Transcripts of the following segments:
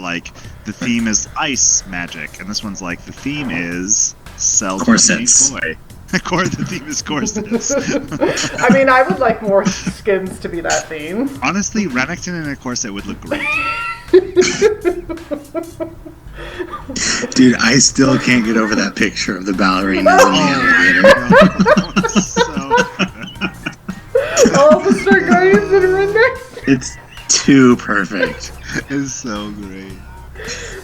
like the theme is ice magic, and this one's like the theme is sell corsets. Boy. The theme is corsets. I mean, I would like more skins to be that theme. Honestly, Renekton in a corset would look great. Dude, I still can't get over that picture of the ballerinas in the elevator. All the Star Guardians that are in there. It's too perfect. It's so great.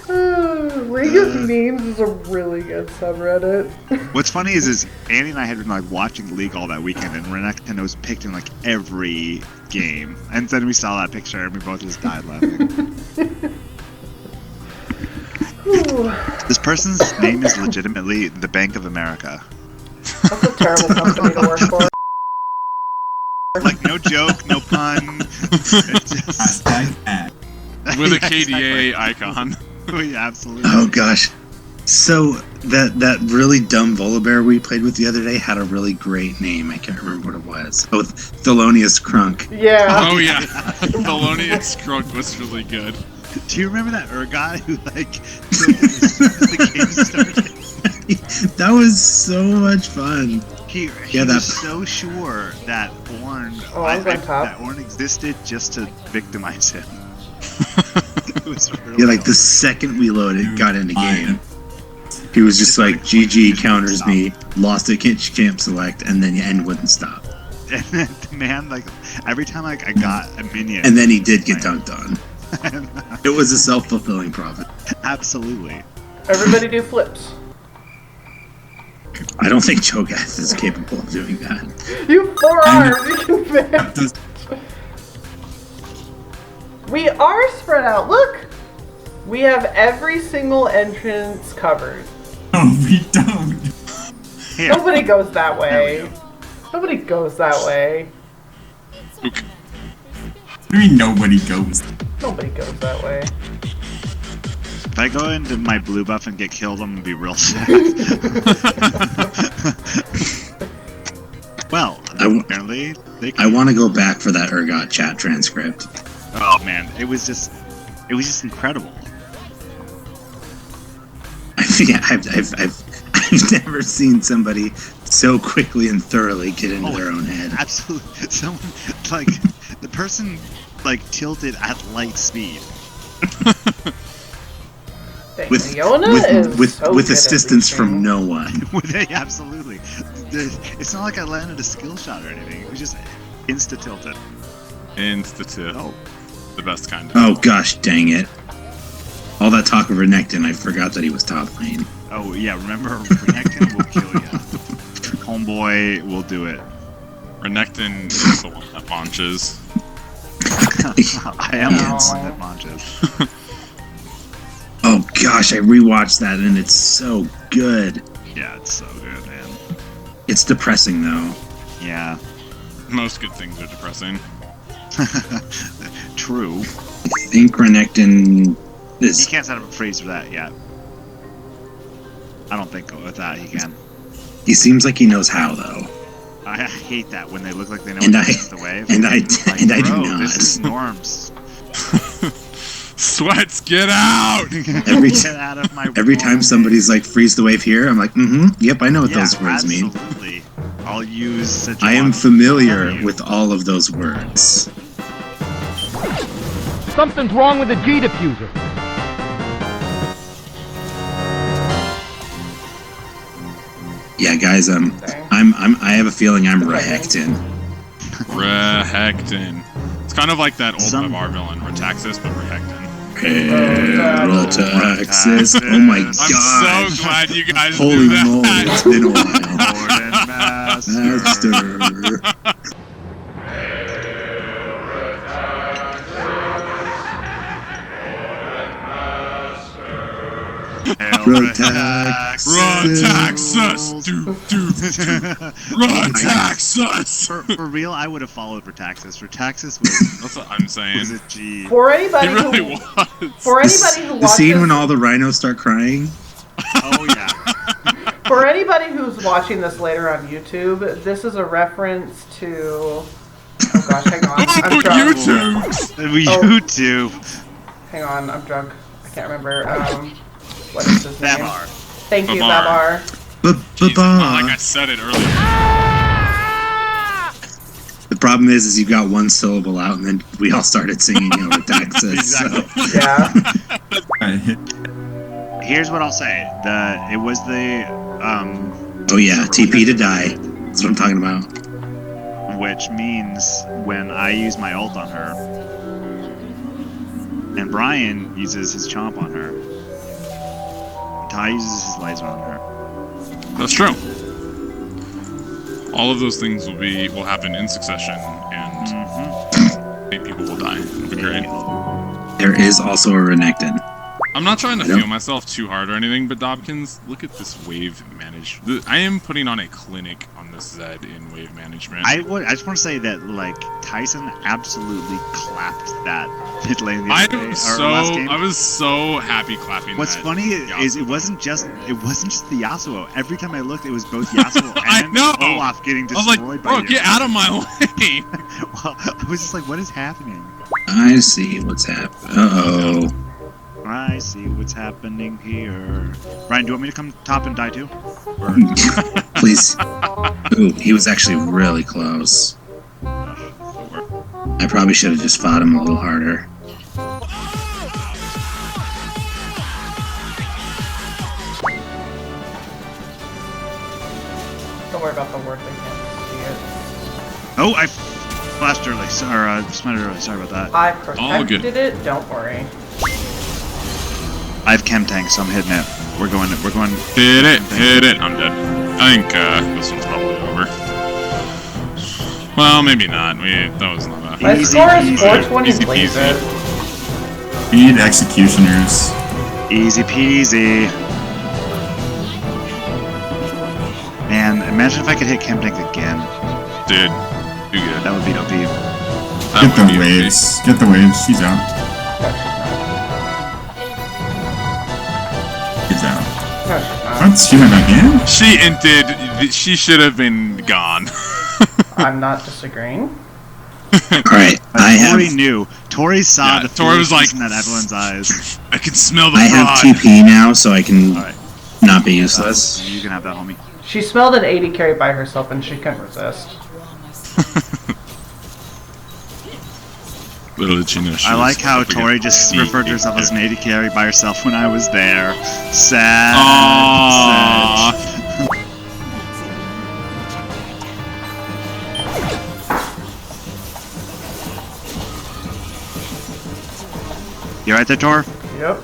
League of Memes is a really good subreddit. What's funny is Annie and I had been like watching League all that weekend, and Renekton was picked in like every game, and then we saw that picture and we both just died laughing. This person's name is legitimately the Bank of America. That's a terrible company to work for. Like, no joke, no pun. It's just... With a KDA icon. Yeah, absolutely. Oh gosh. So that really dumb Volibear we played with the other day had a really great name. I can't remember what it was. Oh, Thelonious Crunk. Yeah. Oh yeah. Thelonious Crunk was really good. Do you remember that guy who like the game started? That was so much fun. He was so sure that Ornn existed just to victimize him. It was really like the second we loaded, got into game, he was just like, GG counters me, lost it, can't select, and then the end wouldn't stop. And then the man, like, every time like I got a minion, and then he did get dunked on. It was a self-fulfilling prophet. Absolutely. Everybody do flips. I don't think Cho'Gath is capable of doing that. You forearms, you can fit. We are spread out. Look! We have every single entrance covered. No, we don't. Yeah. Nobody goes that way. Nobody goes that way. Okay. What do you mean nobody goes? Nobody goes that way. If I go into my blue buff and get killed, I'm gonna be real sad. Well, apparently they can. I want to go back for that Urgot chat transcript. Oh man, it was just incredible. I've never seen somebody so quickly and thoroughly get into their own head. Absolutely, someone like the person like tilted at light speed. with assistance from no one. Absolutely, it's not like I landed a skill shot or anything. It was just insta tilted. Insta tilt. Oh. The best kind of. Oh gosh, dang it! All that talk of Renekton, I forgot that he was top lane. Oh yeah, remember Renekton will kill you. Homeboy will do it. Renekton is the one that launches. I am the one that launches. Oh gosh, I rewatched that and it's so good. Yeah, it's so good, man. It's depressing though. Yeah. Most good things are depressing. True. I think Renekton is... He can't set up a freeze for that yet. I don't think with that he can. He seems like he knows how though. I hate that when they look like they know what to the wave. And I do not. This is Norm's. Sweats, get out! Get out of my every time somebody's like, freeze the wave here, I'm like, yep, I know what those words mean. Absolutely. I'll use I am familiar with all of those words. Something's wrong with the G diffuser. Yeah, guys, I have a feeling I'm Renekton. Renekton. It's kind of like that old Bavar villain, Retaxis, but Renekton. Retaxis. Oh my god. I'm so glad you guys Holy do that. moly, it's been a while. Master. Retaxis! Retaxis! For real, I would have followed Retaxis. Retaxis was... That's what I'm saying. Was a G. For anybody he really who... was. For anybody who watches... The scene when all the rhinos start crying? Oh, yeah. For anybody who's watching this later on YouTube, this is a reference to... Oh gosh, hang on. I'm drunk. YouTube! YouTube! Hang on, I'm drunk. I can't remember. What is his name? Babar. Thank you, Babar. Babar. Jesus, not like I said it earlier. The problem is you got one syllable out, and then we all started singing over Texas. Exactly. So. Yeah. I hit. Here's what I'll say. It was the Oh yeah, TP to die. That's what I'm talking about. which means when I use my ult on her, and Brian uses his chomp on her, Ty uses his laser on her. That's true. All of those things will happen in succession, and 8 people will die. It'll be great. There is also a Renekton. I'm not trying to I don't- feel myself too hard or anything, but Dobkins, look at this wave manage. I am putting on a clinic on this Zed in wave management. I just want to say that like Tyson absolutely clapped that mid lane the other day, last game. I was so happy clapping. What's that funny is Yasuo. it wasn't just the Yasuo. Every time I looked, it was both Yasuo I and know! Olaf getting I was destroyed like, by bro, you. get out of my way! Well, I was just like, what is happening? I see what's happening. Uh-oh. I see what's happening here. Brian, do you want me to come top and die too? Please. Ooh, he was actually really close. I probably should have just fought him a little harder. Don't worry about the word, they can't see it. Oh, I flashed early. Smited early. Sorry about that. I All good. protected it, don't worry. I have Chemtank, so I'm hitting it. We're going. Hit it. I'm dead. I think this one's probably over. Well, maybe not. That was not bad. My Easy score is peasy. 420, Easy please. peasy. We need executioners. Easy peasy. Man, imagine if I could hit Chemtank again. Dude, do good. That would be OP. That Get would the be waves. Get the waves. She's out. She's out. What? She went back in? She inted. She should have been gone. I'm not disagreeing. Alright, I Tori have knew. Tori saw Yeah, the Tori was like, in that Evelyn's eyes. I can smell the I have fraud. TP now, so I can Alright, not be useless. you can have that, homie. She smelled an 80 carry by herself and she couldn't resist. Little did she know she I was like how up against Tori just the- referred to herself as an 80 carry by herself when I was there. Sad. Aww. Sad. You right there, Tor? Yep.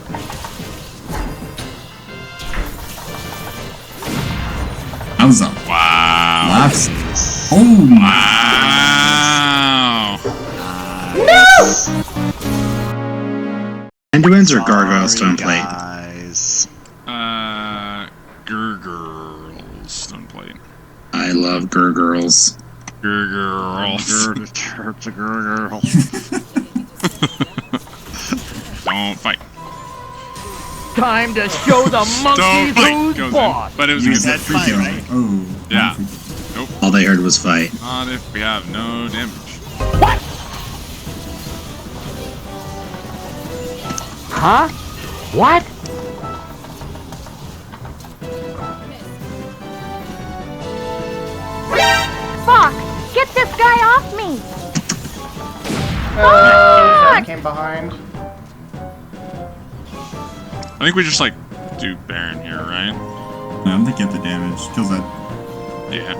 That was a Wow. lapse. Oh my. Wow. Enduins or gargoyles stone plate? Guys. Girls stone plate. I love girls. Girls. It's a girl. Don't fight. Time to show the Don't monkeys fight. who's Goes in. boss. But it was a You good said free fight, kill. right? Oh. Yeah. All they heard was fight. Not if we have no damage. Huh? What? Fuck! Get this guy off me! That came behind. I think we just like do Baron here, right? No, I'm gonna get the damage. Kills that. Yeah.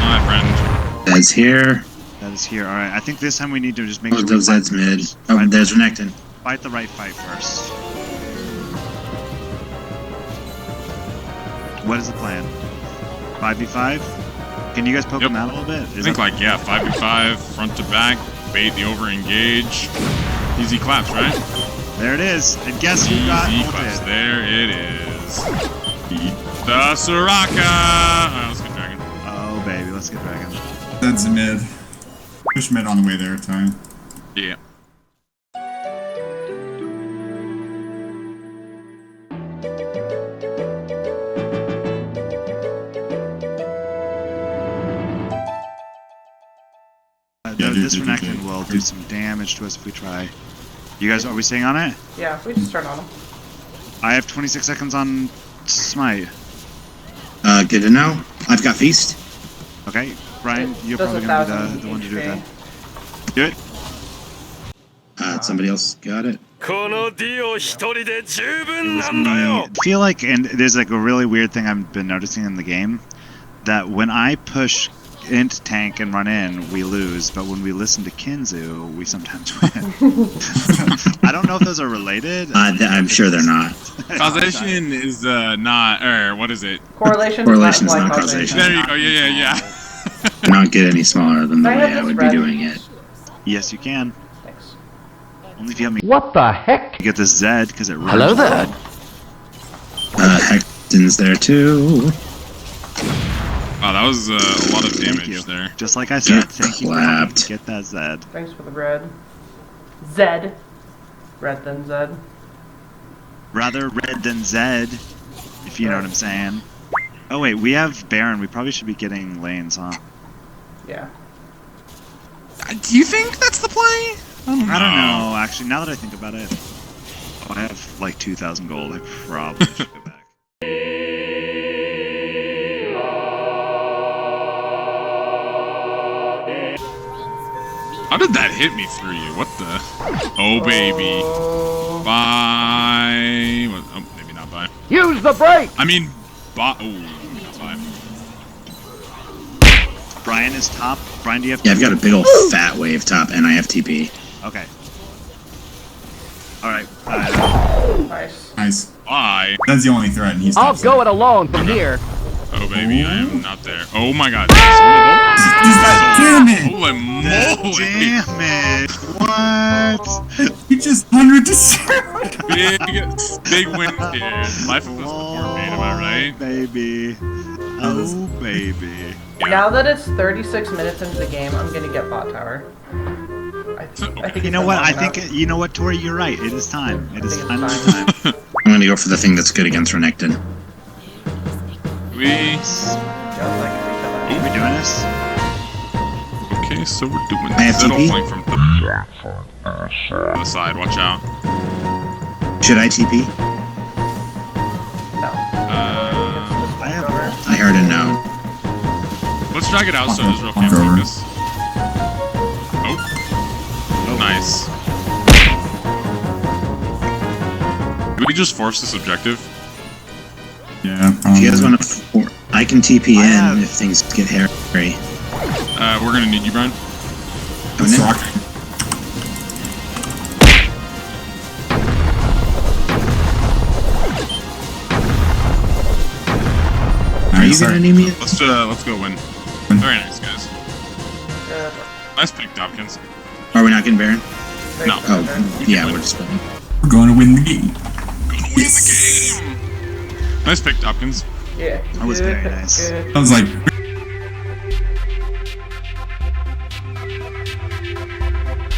My friend. That's here. That is here. Alright, I think this time we need to just make Oh, sure those Zed's mid. Oh, Fight- there's Renekton. fight the right fight first. What is the plan? 5v5? Can you guys poke Yep. him out a little bit? I think like, yeah, 5v5, front to back, bait the over-engage. Easy claps, right? There it is. And guess who got Easy claps. ulted? There it is. The Soraka! Alright, let's get Dragon. Oh baby, let's get Dragon. That's mid. Push mid on the way there, Ty. Yeah. Yeah, This do. Renekton will do some damage to us if we try. You guys, are we staying on it? Yeah, we just turn on them. I have 26 seconds on Smite. Good to know. I've got Feast. Okay, Brian, you're Does probably gonna 1,000 be the one to do it HP. then. Do it. Somebody else got it. I feel like, and there's like a really weird thing I've been noticing in the game, that when I push int tank and run in, we lose, but when we listen to Kinzu, we sometimes win. I don't know if those are related. I'm sure they're not. Causation is not, or what is it? Correlation Correlation's is not not like causation. There you go. Yeah. Not get any smaller than the Can I way have I this would be red? doing it. Yes, you can. Thanks. Only if you help me What the heck? get this Z, because it runs. Hello there. Hexton's there too. Oh, that was a lot of Thank damage you. there. Just like I said, Get thank you for helping me clapped. get that Z. Thanks for the red. Zed. Red than Zed. Rather red than Z, if you know what I'm saying. Oh wait, we have Baron. We probably should be getting lanes, huh? Yeah. Do you think that's the play? I don't know. Actually, now that I think about it, I have like 2,000 gold. I probably should go back. How did that hit me through you? What the? Oh, baby. Bye. What? Oh, maybe not bye. Use the brake! I mean, bye. Oh, maybe not bye. Brian is top. Brian, do you have? Yeah, I've got a big old fat wave top, and I have TP. Okay. All right. Nice. Nice. Bye. That's the only threat, and he's I'll top go side. it alone from here. Oh, baby, I am not there. Oh, my God. He's got damage! Holy moly. Damn it! What? He just 100 to 0! Big win here. Life of the support mate, am I right? Baby. Oh, baby. Yeah. Now that it's 36 minutes into the game, I'm gonna get bot tower. I think You it's know been what? long I enough. think you know what, Tori. You're right. It is time. It is think it's finally time. time. I'm gonna go for the thing that's good against Renekton. We... Yeah, like, Are we doing this? Okay, so we're doing I have Settle TP? flank from the side. Watch out. Should I TP? no. I have. I heard a no. Let's drag it out so Israel can't Walk over. focus. Oh. Nice. Do we just force this objective? Yeah, If probably. you guys want to, I can TP I in have- if things get hairy. We're gonna need you, Brian. Coming Let's in. rock. Are you gonna need me? Let's go win. Very nice, guys. Good. Nice pick, Dobkins. Are we not getting Baron? No. Oh, We can yeah, win. we're just winning. We're going to win the game. Nice pick, Dobkins. Yeah. That was very Good, nice. good. I was like,